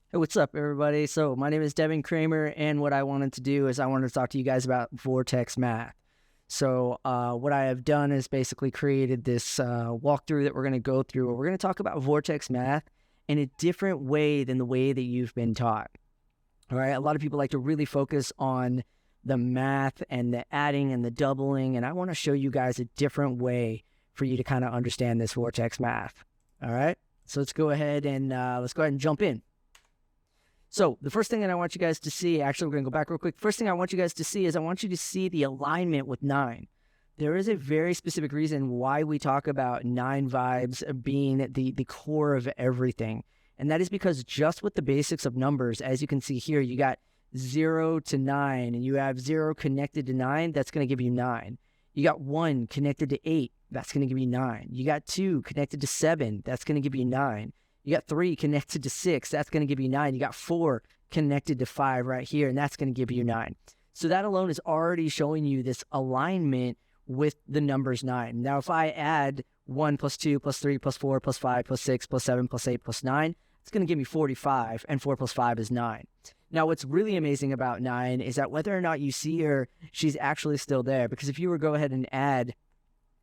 Hey, what's up, everybody? So my name is Devin Kramer, and what I wanted to do is I wanted to talk to you guys about vortex math. So what I have done is basically created this walkthrough that we're going to go through. We're going to talk about vortex math in a different way than the way that you've been taught. All right, a lot of people like to really focus on the math and the adding and the doubling, and I want to show you guys a different way for you to kind of understand this vortex math. All right, so let's go ahead and jump in. So the first thing that I want you guys to see, actually, we're going to go back real quick. First thing I want you guys to see is I want you to see the alignment with 9. There is a very specific reason why we talk about 9 vibes being the core of everything. And that is because just with the basics of numbers, as you can see here, you got 0 to 9, and you have 0 connected to 9, that's going to give you 9. You got 1 connected to 8, that's going to give you 9. You got 2 connected to 7, that's going to give you 9. You got 3 connected to 6, that's going to give you 9. You got 4 connected to 5 right here, and that's going to give you 9. So that alone is already showing you this alignment with the numbers 9. Now, if I add 1 plus 2 plus 3 plus 4 plus 5 plus 6 plus 7 plus 8 plus 9, it's going to give me 45, and 4 plus 5 is 9. Now, what's really amazing about 9 is that whether or not you see her, she's actually still there. Because if you were to go ahead and add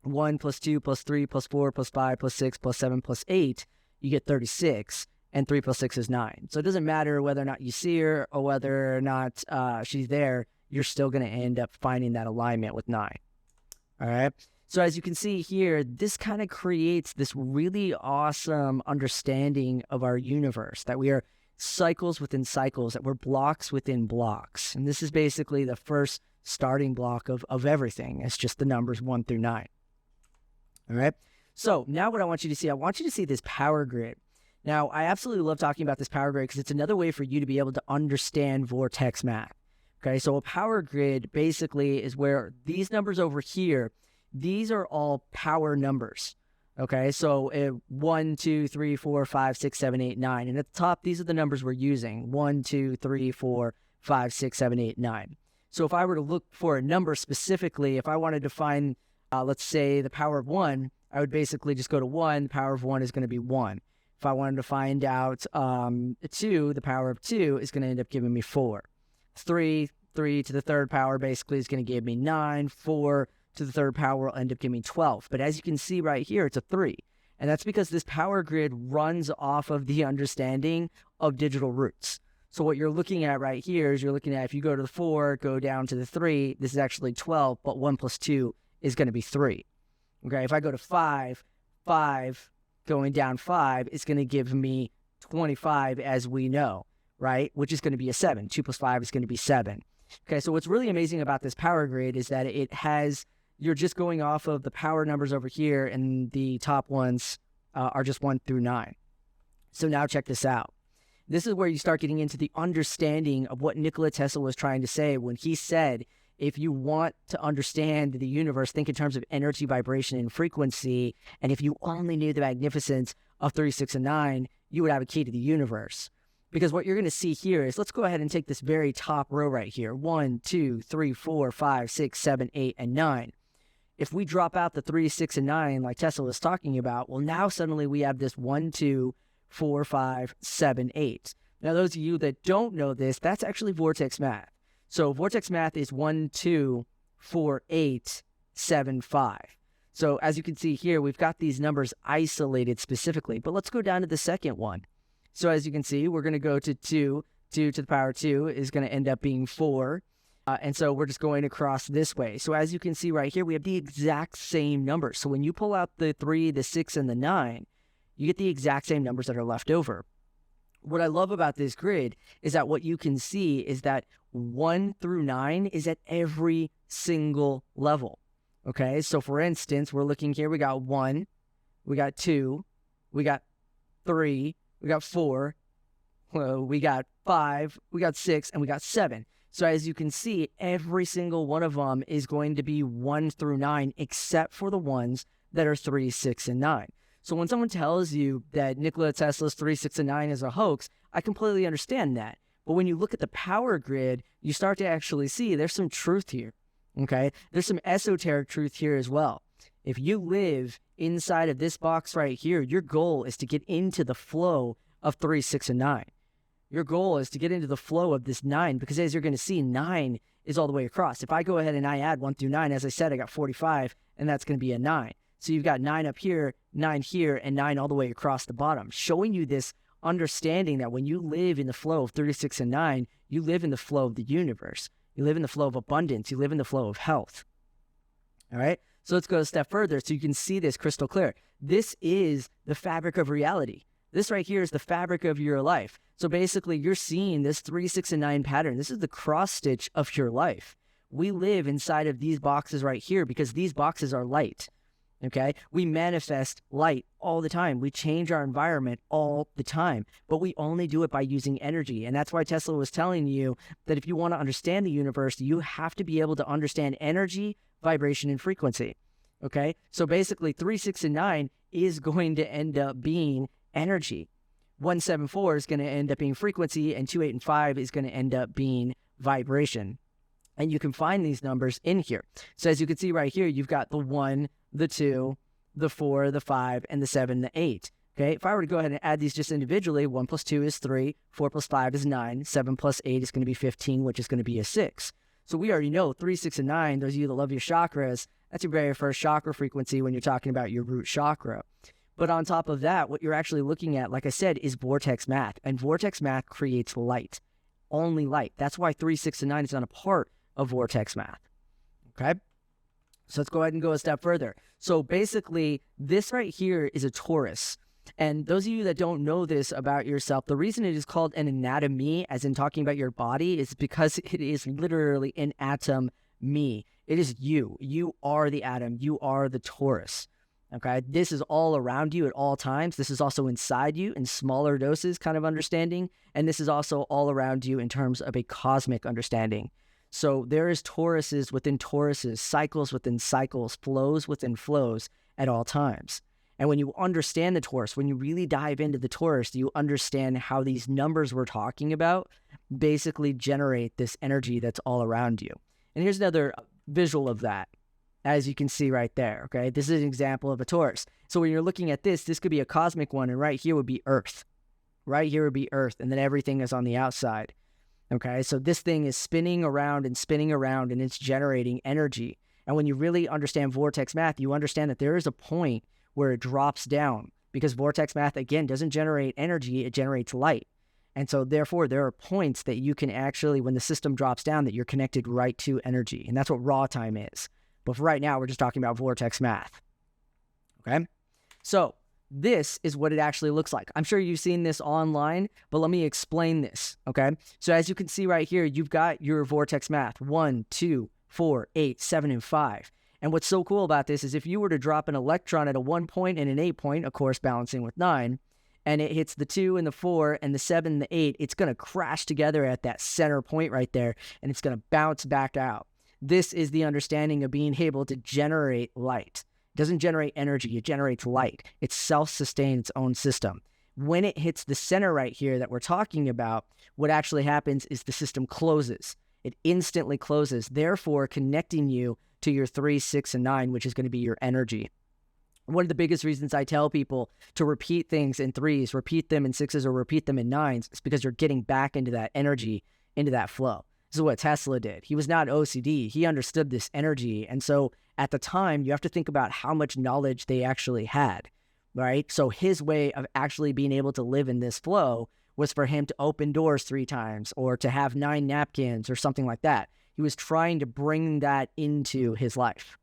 1 plus 2 plus 3 plus 4 plus 5 plus 6 plus 7 plus 8, you get 36, and 3 plus 6 is 9. So it doesn't matter whether or not you see her or whether or not she's there, you're still going to end up finding that alignment with 9. All right? So as you can see here, this kind of creates this really awesome understanding of our universe, that we are cycles within cycles, that we're blocks within blocks. And this is basically the first starting block of everything. It's just the numbers 1 through 9. All right? So now what I want you to see this power grid. Now, I absolutely love talking about this power grid because it's another way for you to be able to understand vortex math. Okay, so a power grid basically is where these numbers over here, these are all power numbers. Okay, so 1, 2, 3, 4, 5, 6, 7, 8, 9. And at the top, these are the numbers we're using. 1, 2, 3, 4, 5, 6, 7, 8, 9. So if I were to look for a number specifically, if I wanted to find, let's say, the power of 1, I would basically just go to 1. The power of 1 is going to be 1. If I wanted to find out 2, the power of 2 is going to end up giving me 4. 3 to the third power basically is going to give me 9. 4 to the third power will end up giving me 12. But as you can see right here, it's a 3. And that's because this power grid runs off of the understanding of digital roots. So what you're looking at right here is you're looking at, if you go to the 4, go down to the 3, this is actually 12, but 1 plus 2 is going to be 3. Okay, if I go to 5, going down 5 is going to give me 25, as we know, right? Which is going to be a 7. 2 plus 5 is going to be 7. Okay, so what's really amazing about this power grid is that you're just going off of the power numbers over here, and the top ones are just 1 through 9. So now check this out. This is where you start getting into the understanding of what Nikola Tesla was trying to say when he said, if you want to understand the universe, think in terms of energy, vibration, and frequency. And if you only knew the magnificence of 3, 6, and 9, you would have a key to the universe. Because what you're going to see here is, let's go ahead and take this very top row right here. 1, 2, 3, 4, 5, 6, 7, 8, and 9. If we drop out the 3, 6, and 9, like Tesla was talking about, well, now suddenly we have this 1, 2, 4, 5, 7, 8. Now, those of you that don't know this, that's actually vortex math. So vortex math is 1, 2, 4, 8, 7, 5. So as you can see here, we've got these numbers isolated specifically. But let's go down to the second one. So as you can see, we're going to go to 2. 2 to the power 2 is going to end up being 4. And so we're just going across this way. So as you can see right here, we have the exact same numbers. So when you pull out the 3, the 6, and the 9, you get the exact same numbers that are left over. What I love about this grid is that what you can see is that 1 through 9 is at every single level. Okay, so for instance, we're looking here, we got 1, we got 2, we got 3, we got 4, we got 5, we got 6, and we got 7. So as you can see, every single one of them is going to be 1 through 9, except for the ones that are 3, 6, and 9. So when someone tells you that Nikola Tesla's 3, 6, and 9 is a hoax, I completely understand that. But when you look at the power grid, you start to actually see there's some truth here, okay? There's some esoteric truth here as well. If you live inside of this box right here, your goal is to get into the flow of 3, 6, and 9. Your goal is to get into the flow of this 9, because as you're going to see, 9 is all the way across. If I go ahead and I add 1 through 9, as I said, I got 45, and that's going to be a 9. So you've got 9 up here, 9 here, and 9 all the way across the bottom, showing you this understanding that when you live in the flow of 36 and 9, you live in the flow of the universe. You live in the flow of abundance. You live in the flow of health. All right? So let's go a step further so you can see this crystal clear. This is the fabric of reality. This right here is the fabric of your life. So basically, you're seeing this 3, 6, and 9 pattern. This is the cross stitch of your life. We live inside of these boxes right here because these boxes are light. Okay? We manifest light all the time. We change our environment all the time, but we only do it by using energy. And that's why Tesla was telling you that if you want to understand the universe, you have to be able to understand energy, vibration, and frequency. Okay? So basically, 3, 6, and 9 is going to end up being energy. 174 is going to end up being frequency, and 2, 8, and 5 is going to end up being vibration. And you can find these numbers in here. So as you can see right here, you've got the 1, the 2, the 4, the 5, and the 7, the 8. Okay, if I were to go ahead and add these just individually, 1 plus 2 is 3, 4 plus 5 is 9, 7 plus 8 is going to be 15, which is going to be a 6. So we already know 3, 6, and 9, those of you that love your chakras, that's your very first chakra frequency when you're talking about your root chakra. But on top of that, what you're actually looking at, like I said, is vortex math. And vortex math creates light. Only light. That's why 3, 6, and 9 is not a part of vortex math. Okay? So let's go ahead and go a step further. So basically, this right here is a Taurus. And those of you that don't know this about yourself, the reason it is called an anatomy, as in talking about your body, is because it is literally an atom me. It is you. You are the atom. You are the Taurus. Okay? This is all around you at all times. This is also inside you in smaller doses kind of understanding. And this is also all around you in terms of a cosmic understanding. So there is Tauruses within Tauruses, cycles within cycles, flows within flows at all times. And when you understand the Taurus, when you really dive into the Taurus, you understand how these numbers we're talking about basically generate this energy that's all around you. And here's another visual of that, as you can see right there, okay? This is an example of a Taurus. So when you're looking at this, this could be a cosmic one, and right here would be Earth. Right here would be Earth, and then everything is on the outside. Okay, so this thing is spinning around, and it's generating energy. And when you really understand vortex math, you understand that there is a point where it drops down, because vortex math, again, doesn't generate energy, it generates light. And so therefore, there are points that you can actually, when the system drops down, that you're connected right to energy. And that's what raw time is. But for right now, we're just talking about vortex math. Okay, so this is what it actually looks like. I'm sure you've seen this online, but let me explain this, okay? So as you can see right here, you've got your vortex math, 1, 2, 4, 8, 7, and 5. And what's so cool about this is if you were to drop an electron at a 1 point and an 8 point, of course, balancing with 9, and it hits the 2 and the 4 and the 7 and the 8, it's going to crash together at that center point right there, and it's going to bounce back out. This is the understanding of being able to generate light. It doesn't generate energy, it generates light. It self-sustains its own system. When it hits the center right here that we're talking about, what actually happens is the system closes. It instantly closes, therefore connecting you to your 3, 6, and 9, which is going to be your energy. One of the biggest reasons I tell people to repeat things in 3s, repeat them in 6s, or repeat them in 9s is because you're getting back into that energy, into that flow. This is what Tesla did. He was not OCD. He understood this energy. And so at the time, you have to think about how much knowledge they actually had, right? So his way of actually being able to live in this flow was for him to open doors 3 times or to have 9 napkins or something like that. He was trying to bring that into his life,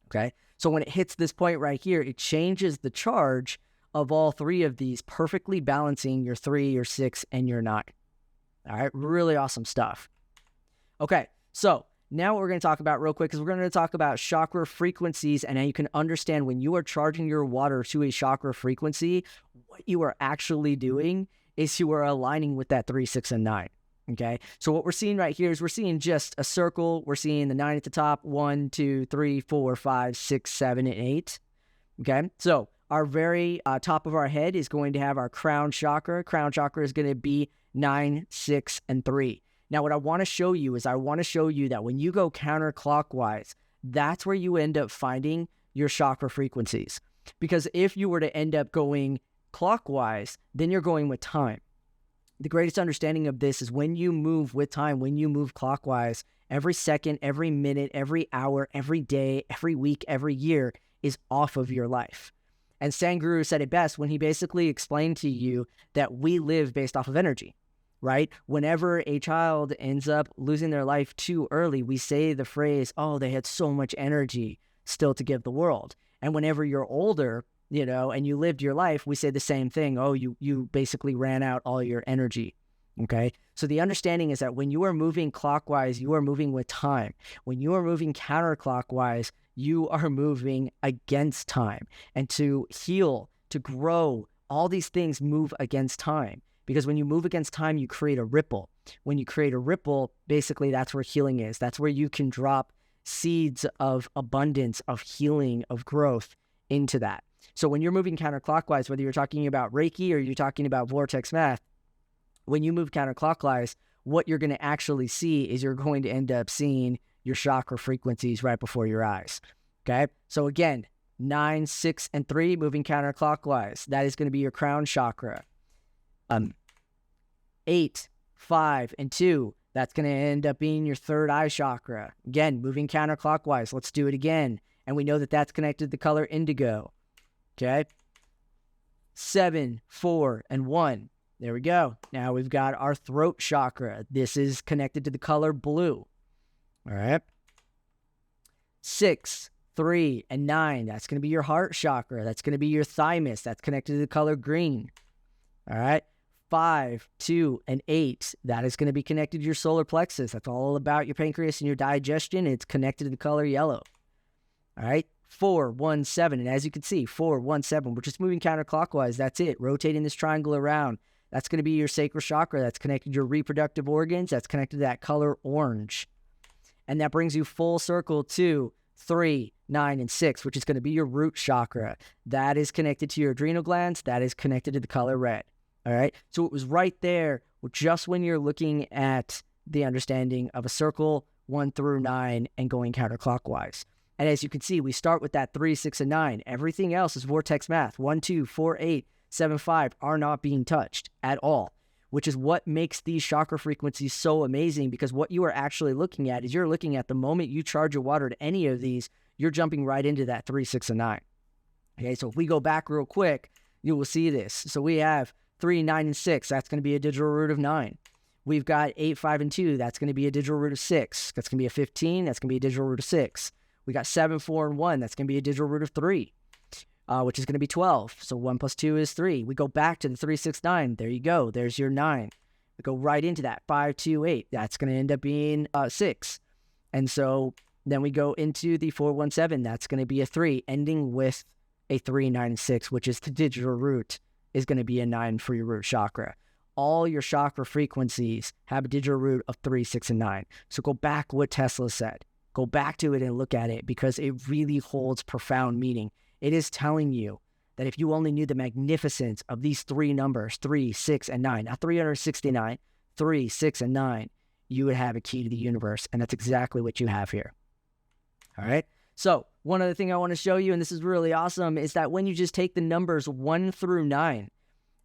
okay? So when it hits this point right here, it changes the charge of all 3 of these, perfectly balancing your 3, your 6, and your 9. All right, really awesome stuff. Okay, so now what we're going to talk about real quick is we're going to talk about chakra frequencies and how you can understand when you are charging your water to a chakra frequency, what you are actually doing is you are aligning with that 3, 6, and 9. Okay, so what we're seeing right here is we're seeing just a circle. We're seeing the 9 at the top, 1, 2, 3, 4, 5, 6, 7, and 8. Okay, so our very top of our head is going to have our crown chakra. Crown chakra is going to be 9, 6, and 3. Now, what I want to show you is I want to show you that when you go counterclockwise, that's where you end up finding your chakra frequencies. Because if you were to end up going clockwise, then you're going with time. The greatest understanding of this is when you move with time, when you move clockwise, every second, every minute, every hour, every day, every week, every year is off of your life. And Sanguru said it best when he basically explained to you that we live based off of energy, right? Whenever a child ends up losing their life too early, we say the phrase, oh, they had so much energy still to give the world. And whenever you're older, you know, and you lived your life, we say the same thing. Oh, you basically ran out all your energy. Okay. So the understanding is that when you are moving clockwise, you are moving with time. When you are moving counterclockwise, you are moving against time. And to heal, to grow, all these things move against time. Because when you move against time, you create a ripple. When you create a ripple, basically that's where healing is. That's where you can drop seeds of abundance, of healing, of growth into that. So when you're moving counterclockwise, whether you're talking about Reiki or you're talking about vortex math, when you move counterclockwise, what you're going to actually see is you're going to end up seeing your chakra frequencies right before your eyes. Okay. So again, 9, 6, and 3 moving counterclockwise. That is going to be your crown chakra. 8, 5, and 2. That's going to end up being your third eye chakra. Again, moving counterclockwise. Let's do it again. And we know that that's connected to the color indigo. Okay. 7, 4, and 1. There we go. Now we've got our throat chakra. This is connected to the color blue. All right. 6, 3, and 9. That's going to be your heart chakra. That's going to be your thymus. That's connected to the color green. All right. 5, 2, and 8. That is going to be connected to your solar plexus. That's all about your pancreas and your digestion. It's connected to the color yellow. All right. 4, 1, 7. And as you can see, 4, 1, 7. We're just moving counterclockwise. That's it. Rotating this triangle around. That's going to be your sacral chakra. That's connected to your reproductive organs. That's connected to that color orange. And that brings you full circle to 3, 9, and 6, which is going to be your root chakra. That is connected to your adrenal glands. That is connected to the color red. All right. So it was right there just when you're looking at the understanding of a circle 1 through 9 and going counterclockwise. And as you can see, we start with that 3, 6, and 9. Everything else is vortex math. 1, 2, 4, 8, 7, 5 are not being touched at all, which is what makes these chakra frequencies so amazing, because what you are actually looking at is you're looking at the moment you charge your water to any of these, you're jumping right into that 3, 6, and 9. Okay, so if we go back real quick, you will see this. So we have 3, 9, and 6. That's going to be a digital root of 9. We've got 8, 5, and 2. That's going to be a digital root of 6. That's going to be a 15. That's going to be a digital root of 6. We got 7, 4, and 1. That's going to be a digital root of 3, which is going to be 12. So 1 plus 2 is 3. We go back to the 3, 6, 9. There you go. There's your 9. We go right into that 5, 2, 8. That's going to end up being 6. And so then we go into the 4, 1, 7. That's going to be a 3, ending with a 3, 9, and 6, which is the digital root is going to be a 9 for your root chakra. All your chakra frequencies have a digital root of 3, 6, and 9. So go back what Tesla said. Go back to it and look at it, because it really holds profound meaning. It is telling you that if you only knew the magnificence of these 3 numbers, 3, 6, and 9, not 369, 3, 6, and 9, you would have a key to the universe. And that's exactly what you have here. All right. So one other thing I want to show you, and this is really awesome, is that when you just take the numbers 1 through 9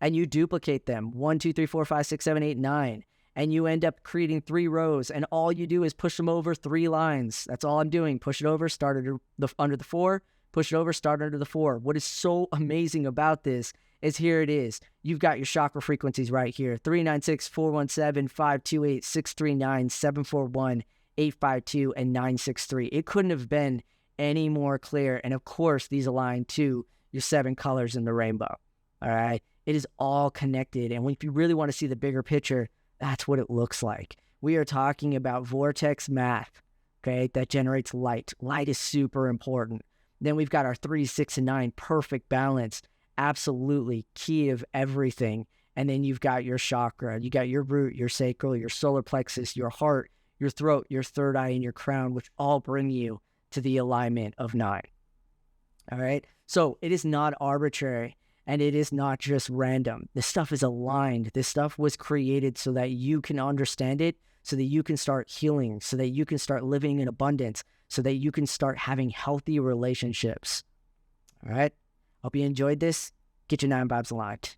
and you duplicate them, 1, 2, 3, 4, 5, 6, 7, 8, 9, and you end up creating 3 rows, and all you do is push them over 3 lines. That's all I'm doing. Push it over, start under the 4, push it over, start under the 4. What is so amazing about this is here it is. You've got your chakra frequencies right here. 396, 417, 528, 639, 741, 852, and 963. It couldn't have been any more clear. And of course, these align to your 7 colors in the rainbow. All right. It is all connected. And if you really want to see the bigger picture, that's what it looks like. We are talking about vortex math, okay, that generates light. Light is super important. Then we've got our 3, 6, and 9, perfect balance, absolutely key of everything. And then you've got your chakra. You got your root, your sacral, your solar plexus, your heart, your throat, your third eye, and your crown, which all bring you to the alignment of 9. All right? So it is not arbitrary, and it is not just random. This stuff is aligned. This stuff was created so that you can understand it, so that you can start healing, so that you can start living in abundance, so that you can start having healthy relationships. All right? Hope you enjoyed this. Get your 9 vibes aligned.